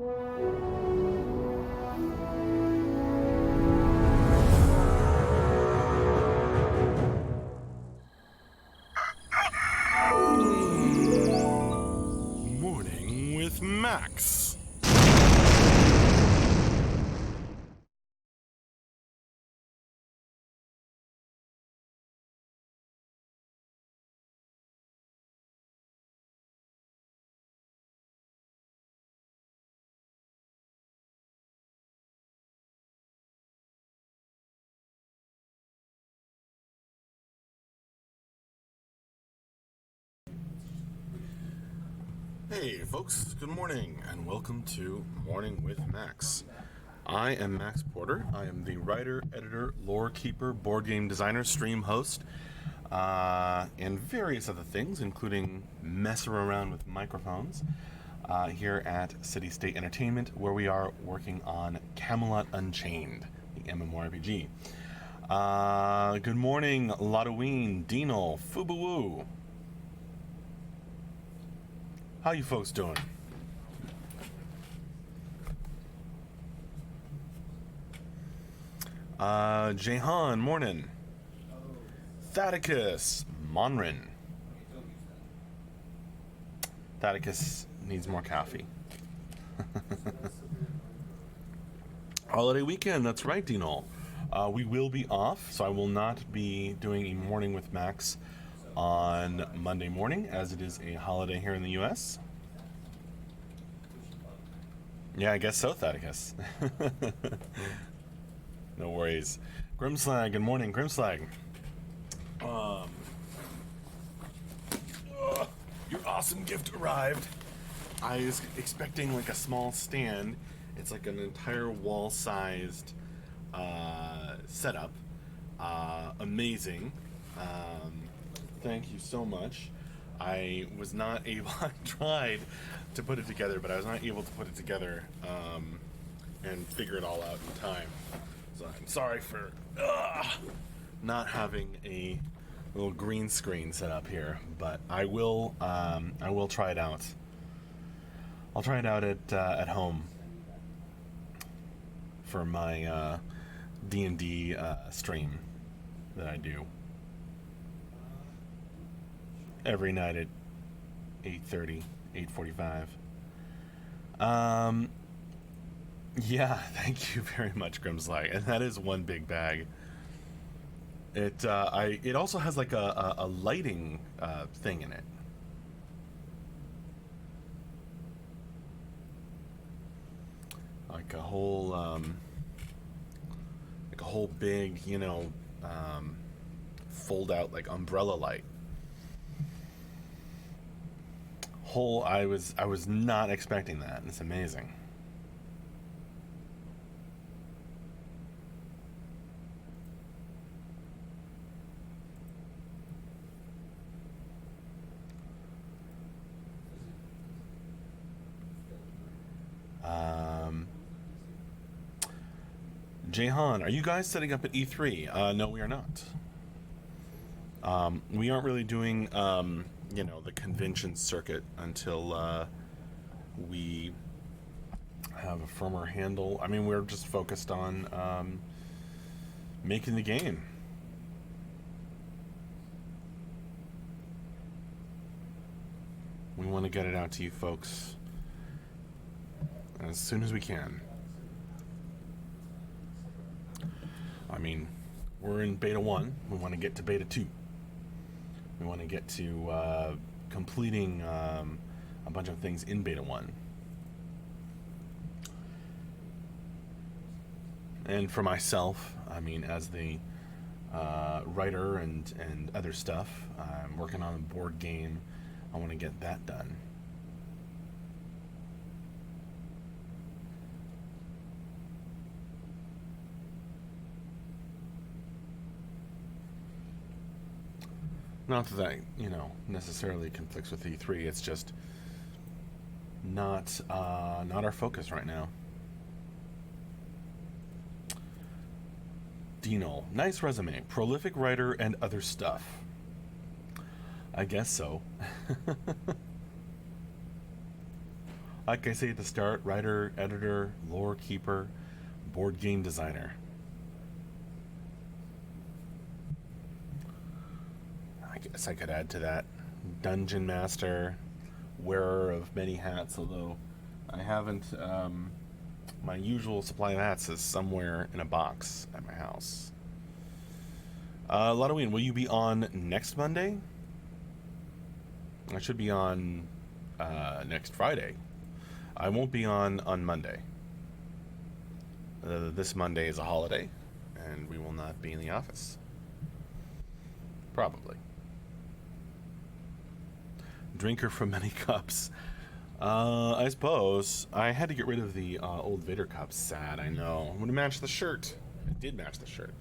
Morning with Max. Hey folks, good morning and welcome to Morning with Max. I am Max Porter. I am the writer, editor, lore keeper, board game designer, stream host, and various other things, including messing around with microphones here at City State Entertainment, where we are working on Camelot Unchained, the MMORPG. Good morning, Lotoween, Dino, Fubuwoo. How you folks doing? Jehan, morning. Thaddeus, Monrin. Thaddeus needs more coffee. Holiday weekend, that's right, Dino. We will be off, so I will not be doing a morning with Max on Monday morning, as it is a holiday here in the U.S. Yeah, I guess so, Thaddeus. No worries. Grimslag, good morning, Grimslag. Your awesome gift arrived. I was expecting like a small stand. It's like an entire wall-sized setup. Amazing. Thank you so much. I was not able. I tried to put it together, but I was not able to put it together and figure it all out in time. So I'm sorry for not having a little green screen set up here, but I will try it out. I'll try it out at home for my D&D stream that I do every night at 8:30, 8:45. Yeah, thank you very much, Grimslag. And that is one big bag. It also has like a lighting thing in it. Like a whole big, fold out like umbrella light. I was not expecting that, and it's amazing. Jehan, are you guys setting up at E3? No, we are not. We aren't really doing, the convention circuit until we have a firmer handle. I mean, we're just focused on making the game. We want to get it out to you folks as soon as we can. I mean, we're in beta 1. We want to get to beta 2. We want to get to completing a bunch of things in beta 1. And for myself, I mean, as the writer and other stuff, I'm working on a board game. I want to get that done. Not that necessarily conflicts with E3. It's just not our focus right now. Dino, nice resume, prolific writer and other stuff. I guess so. Like I say at the start, writer, editor, lore keeper, board game designer. I guess I could add to that. Dungeon master, wearer of many hats, although I haven't. My usual supply of hats is somewhere in a box at my house. Ludoween, will you be on next Monday? I should be on next Friday. I won't be on Monday. This Monday is a holiday, and we will not be in the office. Probably. Drinker from many cups. I suppose I had to get rid of the old Vader cups. Sad, I know. Would have matched the shirt. It did match the shirt.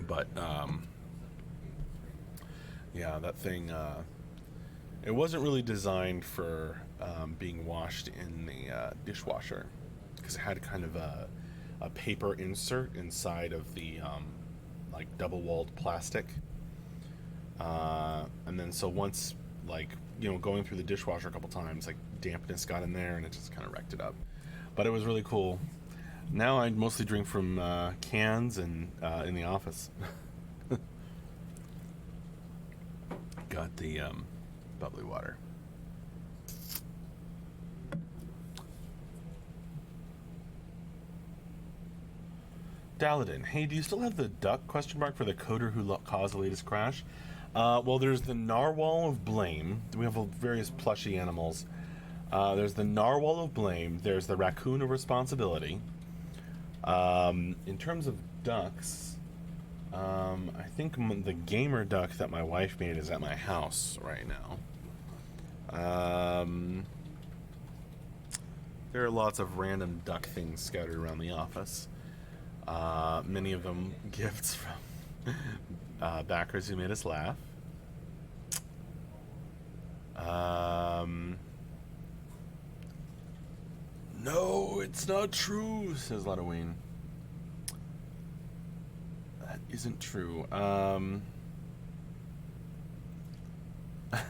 But yeah, that thing. It wasn't really designed for being washed in the dishwasher because it had kind of a paper insert inside of the like double-walled plastic. And then so once, like, going through the dishwasher a couple times, like, dampness got in there and it just kind of wrecked it up. But it was really cool. Now I mostly drink from cans and in the office. Got the bubbly water. Daladin, hey, do you still have the duck question mark for the coder who caused the latest crash? Well, there's the narwhal of blame. We have various plushy animals. There's the narwhal of blame. There's the raccoon of responsibility. In terms of ducks, I think the gamer duck that my wife made is at my house right now. There are lots of random duck things scattered around the office. Many of them gifts from backers who made us laugh. No, it's not true, says Ludoween. That isn't true.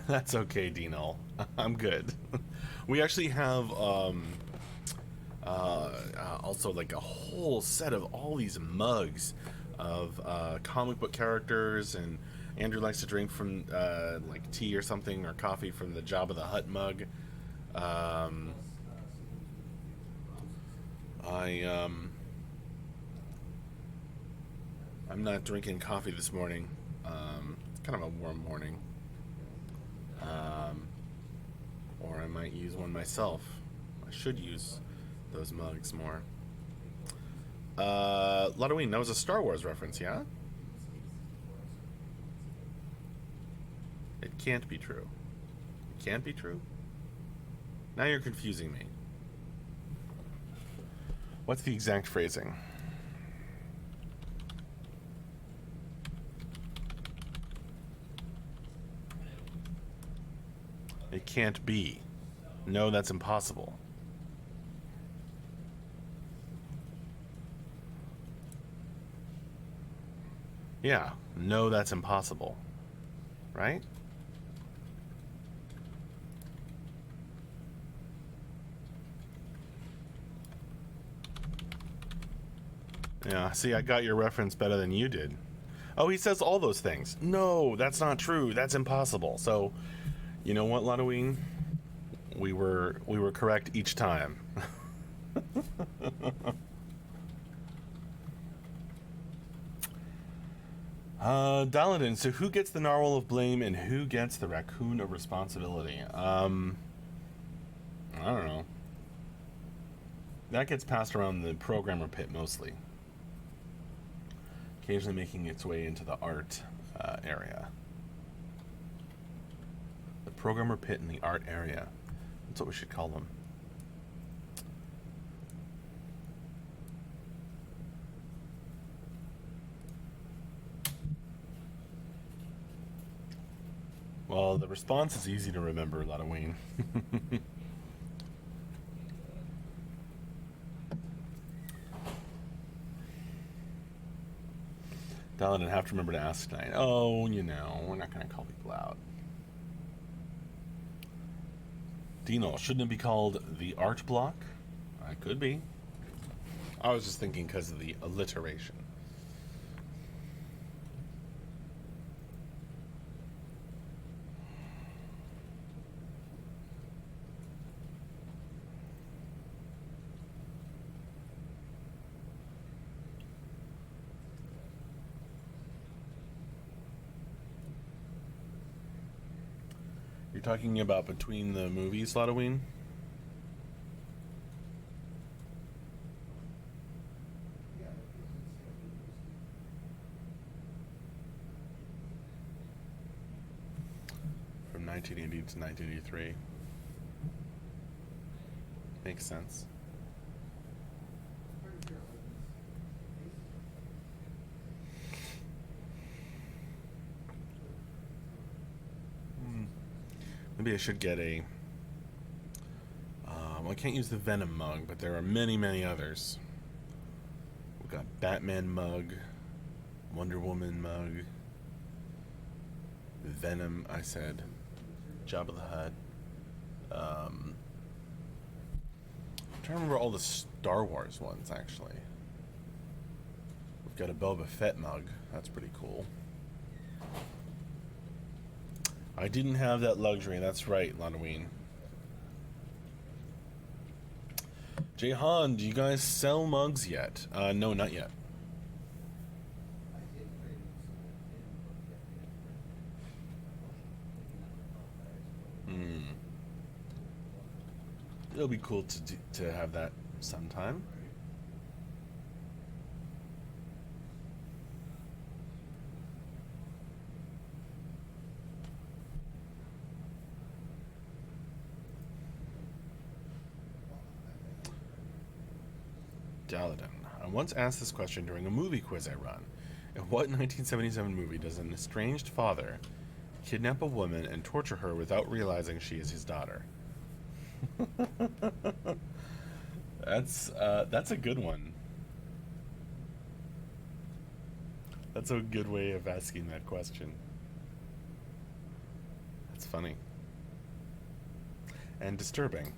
That's okay, Dino. I'm good. We actually have also like a whole set of all these mugs of comic book characters, and Andrew likes to drink from like tea or something, or coffee from the Jabba the Hutt mug. I'm not drinking coffee this morning. It's kind of a warm morning. Or I might use one myself. I should use those mugs more. Ludoween, that was a Star Wars reference, yeah? It can't be true. It can't be true? Now you're confusing me. What's the exact phrasing? It can't be. No, that's impossible. Yeah, no, that's impossible. Right? Yeah, see, I got your reference better than you did. Oh, he says all those things. No, that's not true. That's impossible. So, you know what, Ludoween? We were correct each time. Daladin, so who gets the narwhal of blame and who gets the raccoon of responsibility? I don't know. That gets passed around the programmer pit mostly. Occasionally making its way into the art area. The programmer pit in the art area. That's what we should call them. Well, the response is easy to remember, Ludoween. Daladin, have to remember to ask tonight. Oh, we're not going to call people out. Dino, shouldn't it be called the art block? I could be. I was just thinking because of the alliteration. You're talking about between the movies, Halloween? From 1980 to 1983. Makes sense. Maybe I should get a... I can't use the Venom mug, but there are many, many others. We've got Batman mug, Wonder Woman mug, Venom, I said, Jabba the Hutt. I'm trying to remember all the Star Wars ones, actually. We've got a Boba Fett mug. That's pretty cool. I didn't have that luxury. That's right, Lanoween. Jehan, do you guys sell mugs yet? No, not yet. It'll be cool to have that sometime. Daladin. I once asked this question during a movie quiz I run. In what 1977 movie does an estranged father kidnap a woman and torture her without realizing she is his daughter? That's a good one. That's a good way of asking that question. That's funny. And disturbing.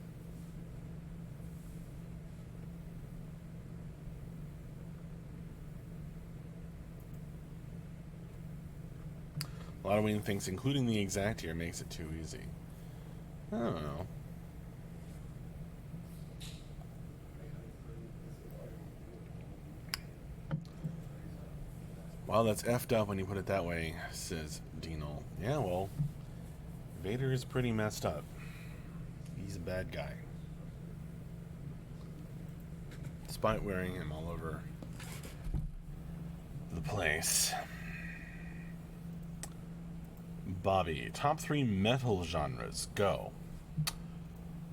Halloween thinks including the exact here makes it too easy. I don't know. Well, that's effed up when you put it that way, says Dino. Yeah, well, Vader is pretty messed up. He's a bad guy. Despite wearing him all over the place. Bobby, top 3 metal genres, go.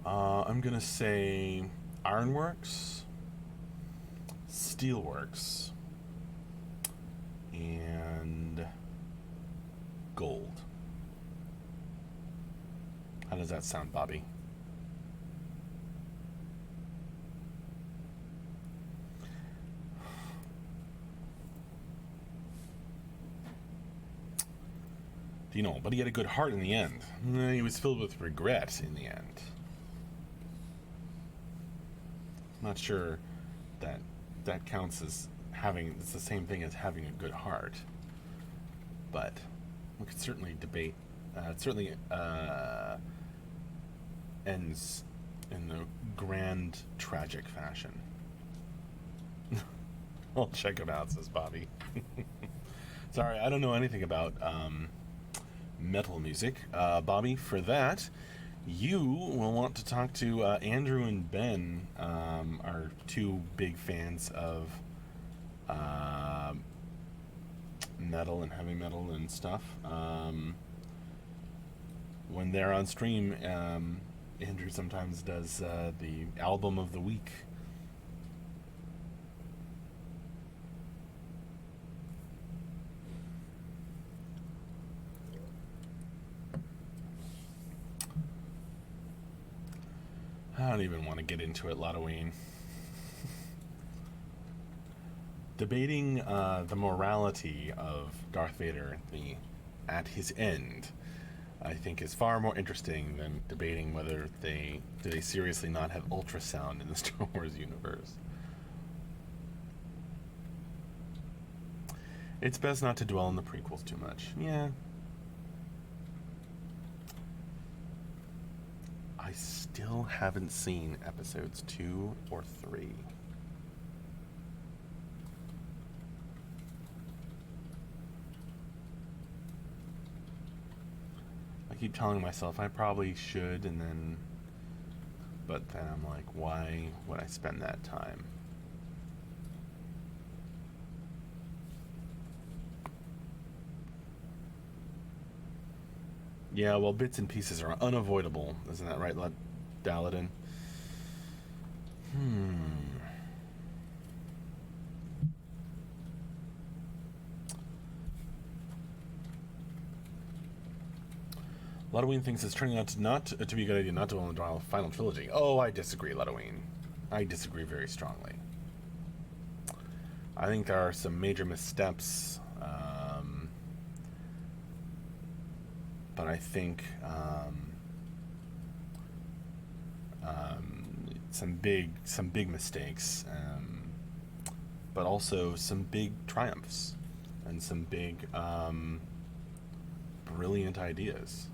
I'm gonna say Ironworks, Steelworks, and Gold. How does that sound, Bobby? Dino, but he had a good heart in the end. He was filled with regret in the end. I'm not sure that counts as having, it's the same thing as having a good heart. But we could certainly debate. It certainly ends in the grand tragic fashion. I'll check it out, says Bobby. Sorry, I don't know anything about metal music. Bobby, for that, you will want to talk to Andrew and Ben, are two big fans of metal and heavy metal and stuff. When they're on stream, Andrew sometimes does the album of the week. I don't even want to get into it, Halloween. Debating the morality of Darth Vader at his end. I think is far more interesting than debating whether they seriously not have ultrasound in the Star Wars universe. It's best not to dwell on the prequels too much. Yeah. I still haven't seen episodes 2 or 3. I keep telling myself I probably should, but then I'm like, why would I spend that time? Yeah, well, bits and pieces are unavoidable. Isn't that right, Daladin? Ludween thinks it's turning out to be a good idea not to own the final trilogy. Oh, I disagree, Ludween. I disagree very strongly. I think there are some major missteps, but I think some big mistakes, but also some big triumphs and some big brilliant ideas.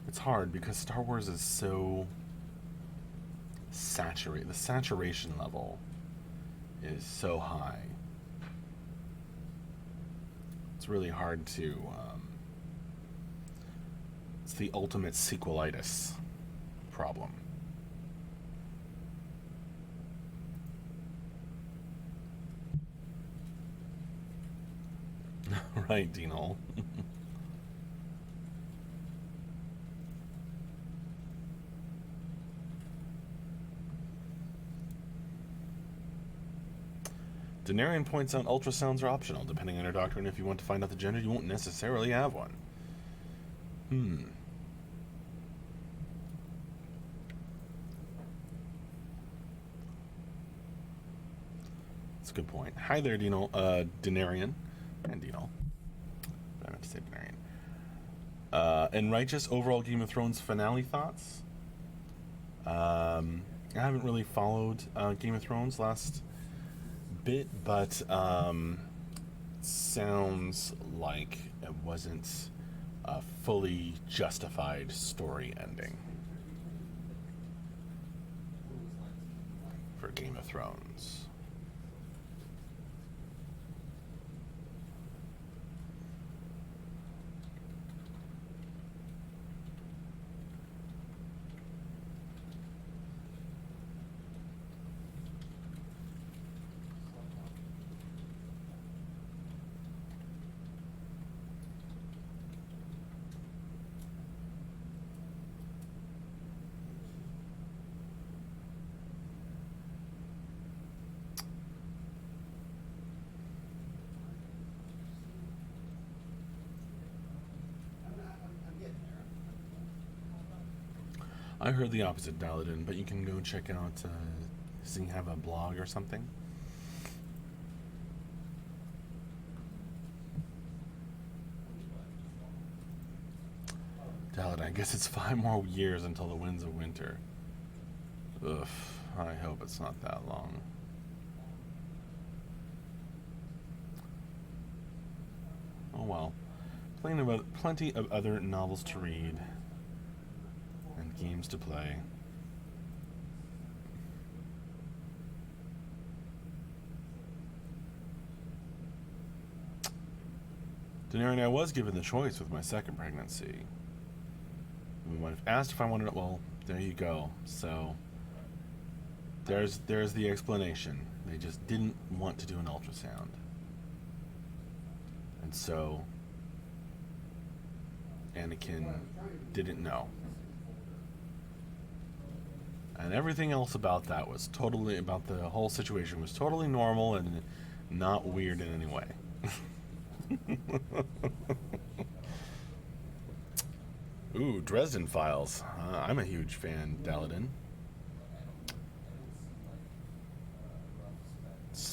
It's hard because Star Wars is so saturated. The saturation level is so high. It's really hard to... it's the ultimate sequelitis problem. Right, Dino. Denarian points out ultrasounds are optional, depending on your doctor, and if you want to find out the gender, you won't necessarily have one. That's a good point. Hi there, Dino. Denarian. And Dino. I meant to say Denarian. And Righteous, overall Game of Thrones finale thoughts? I haven't really followed Game of Thrones last bit, but sounds like it wasn't a fully justified story ending for Game of Thrones. I heard the opposite, Daladin, but you can go check out, does he have a blog or something? Daladin, I guess it's 5 more years until the Winds of Winter. Ugh, I hope it's not that long. Oh well. Plenty of other novels to read. Games to play. Daenerys, I was given the choice with my second pregnancy. My wife asked if I wanted it. Well, there you go. So there's the explanation. They just didn't want to do an ultrasound, and so Anakin didn't know. And everything else about that was totally, about the whole situation was totally normal and not weird in any way. Ooh, Dresden Files. I'm a huge fan, Daladin.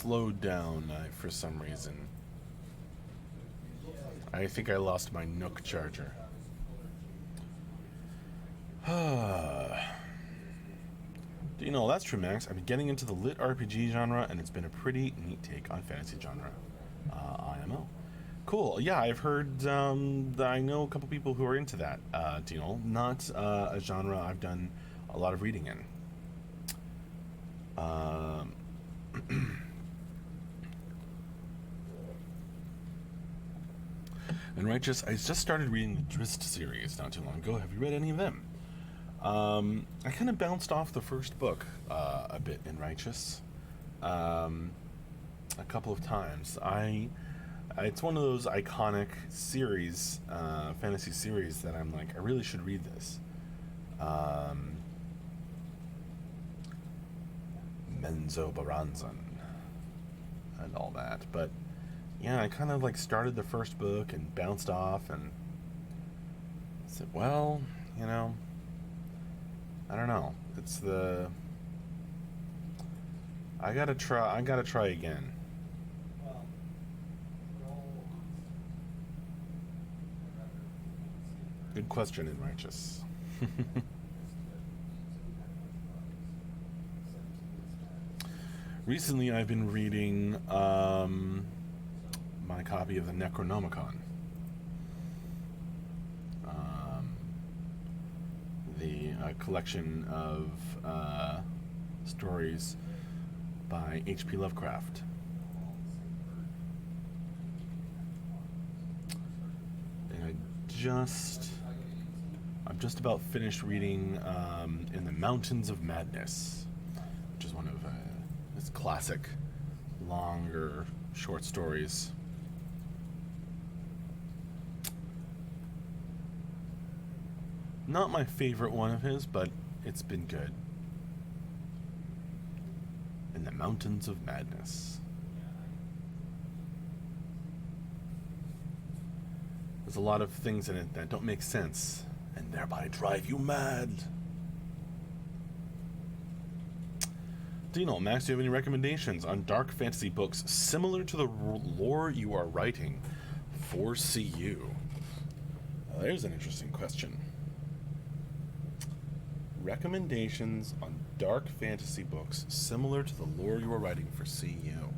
slowed down for some reason. I think I lost my Nook charger. You know, that's true, Max. I've been getting into the lit RPG genre, and it's been a pretty neat take on fantasy genre. IMO. Cool. Yeah, I've heard that I know a couple people who are into that. You know, not a genre I've done a lot of reading in. And Righteous, I just started reading the Drizzt series not too long ago. Have you read any of them? I kind of bounced off the first book a bit in Righteous a couple of times. It's one of those iconic series, fantasy series, that I'm like, I really should read this. Menzo Baranzan and all that. But yeah, I kind of like started the first book and bounced off and said, well, you know, I don't know. It's I gotta try again. Good question in Righteous. Recently, I've been reading my copy of the Necronomicon. The collection of stories by H.P. Lovecraft. And I'm just about finished reading In the Mountains of Madness, which is one of his classic, longer short stories. Not my favorite one of his, but it's been good. In the Mountains of Madness. There's a lot of things in it that don't make sense, and thereby drive you mad. Dino, Max, do you have any recommendations on dark fantasy books similar to the lore you are writing for CU? There's an interesting question. Recommendations on dark fantasy books similar to the lore you are writing for CU.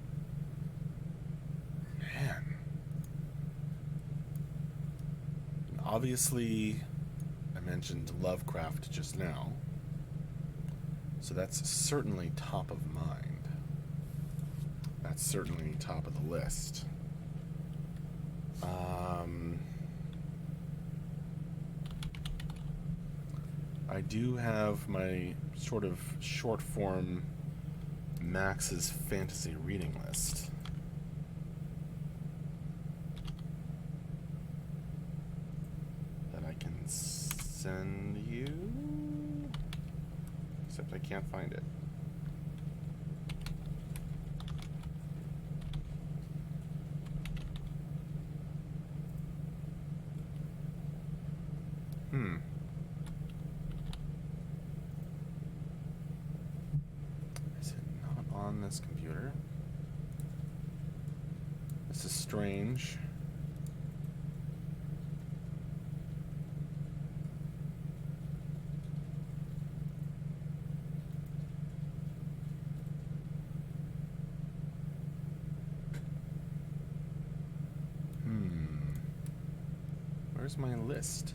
Man. Obviously, I mentioned Lovecraft just now, so that's certainly top of mind. That's certainly top of the list. I do have my sort of short form Max's fantasy reading list. That I can send you. Except I can't find it. Is it not on this computer? This is strange. Where's my list?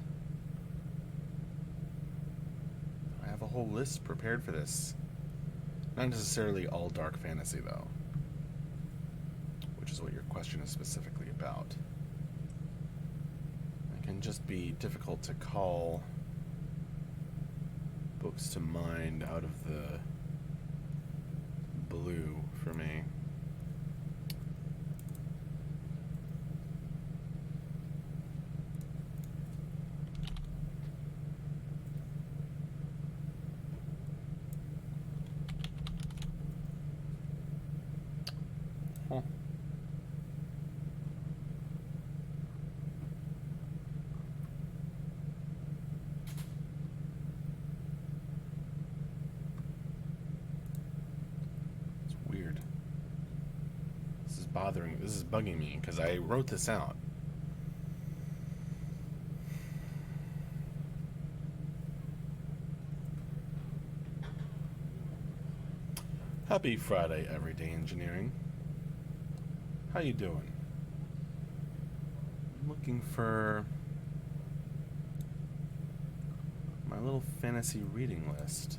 I have a whole list prepared for this. Not necessarily all dark fantasy, though, which is what your question is specifically about. It can just be difficult to call books to mind out of the blue for me. It's weird. This is bugging me because I wrote this out. Happy Friday, Everyday Engineering. How you doing? I'm looking for my little fantasy reading list.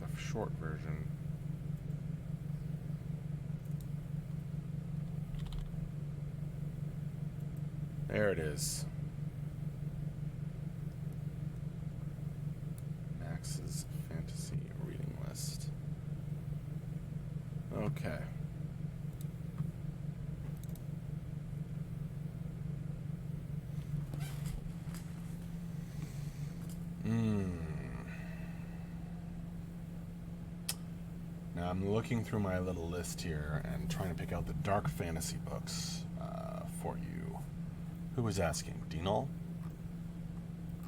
The short version. There it is. Max's fantasy reading list. Okay. Now I'm looking through my little list here and trying to pick out the dark fantasy books for you. Who was asking? Dinal?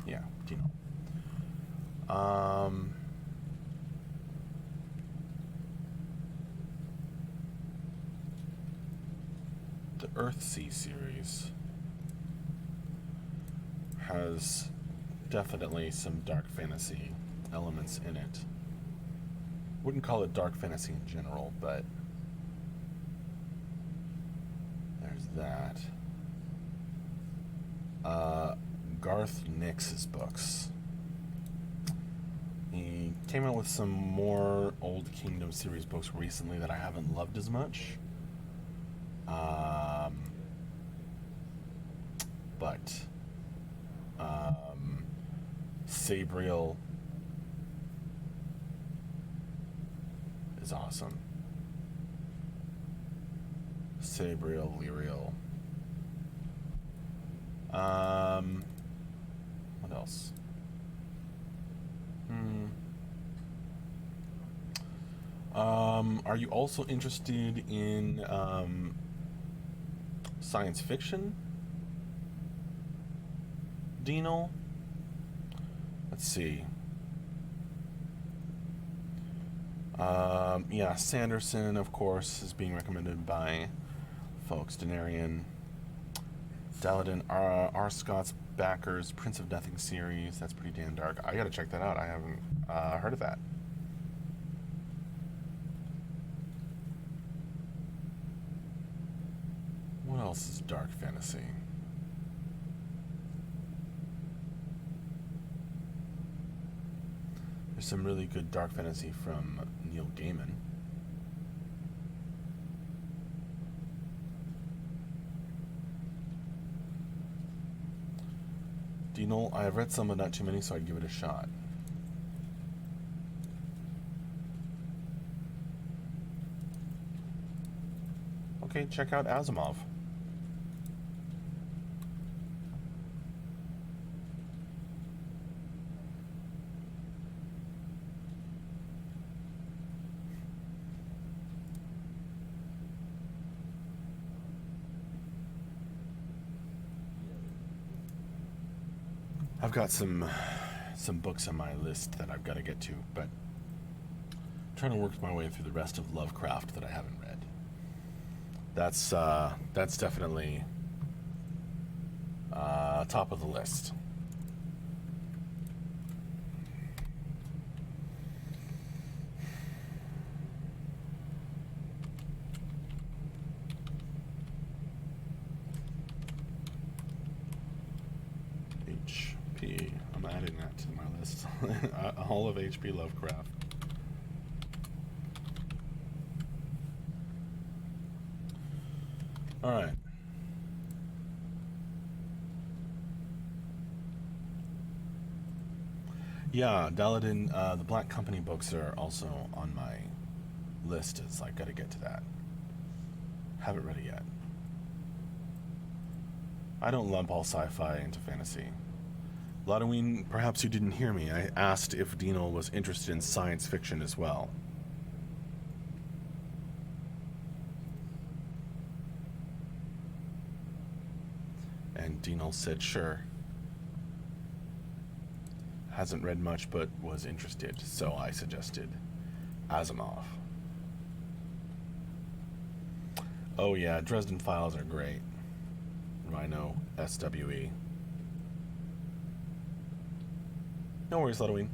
Yeah, Dinal. The Earthsea series has definitely some dark fantasy elements in it. Wouldn't call it dark fantasy in general, but there's that. Garth Nix's books. He came out with some more Old Kingdom series books recently that I haven't loved as much. But Sabriel is awesome. Sabriel, Lyriel. What else? Are you also interested in science fiction? Dinal? Let's see. Yeah, Sanderson, of course, is being recommended by folks. Denarian, Daladin, R. Scott's Backers, Prince of Nothing series. That's pretty damn dark. I gotta check that out. I haven't heard of that. What else is dark fantasy? There's some really good dark fantasy from Neil Gaiman. Dinal, I have read some but not too many, so I'd give it a shot. Okay, check out Asimov. I've got some books on my list that I've got to get to, but I'm trying to work my way through the rest of Lovecraft that I haven't read. That's definitely top of the list. HP. I'm adding that to my list. All of H.P. Lovecraft. All right. Yeah, Daladin, the Black Company books are also on my list. It's like, gotta get to that. Haven't read it yet. I don't lump all sci-fi into fantasy. Lodoween, perhaps you didn't hear me. I asked if Dinal was interested in science fiction as well. And Dinal said, sure. hasn't read much but was interested, so I suggested Asimov. Oh yeah, Dresden Files are great. Rhino, SWE. No worries, Ludwig.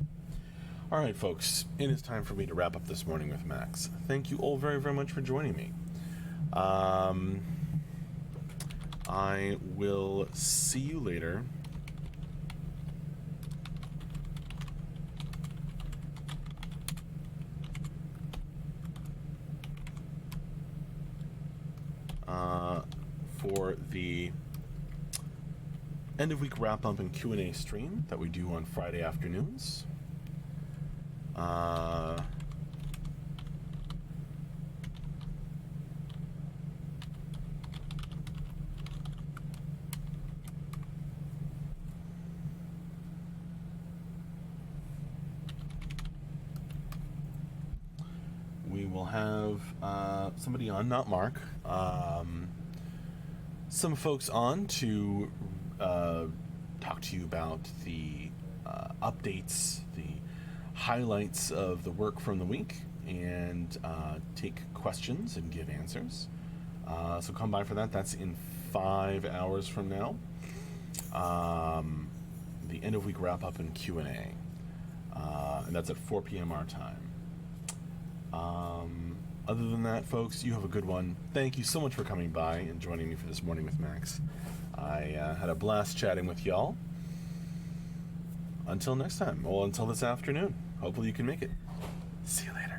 Alright, folks, it is time for me to wrap up this morning with Max. Thank you all very, very much for joining me. I will see you later. For the end of week wrap up and Q&A stream that we do on Friday afternoons. We will have somebody on, not Mark, some folks on to talk to you about the updates, the highlights of the work from the week, and take questions and give answers. So come by for that. That's in 5 hours from now. The end of week wrap up and Q&A. And that's at 4 p.m. our time. Other than that, folks, you have a good one. Thank you so much for coming by and joining me for this morning with Max. I had a blast chatting with y'all. Until next time. Well, until this afternoon. Hopefully you can make it. See you later.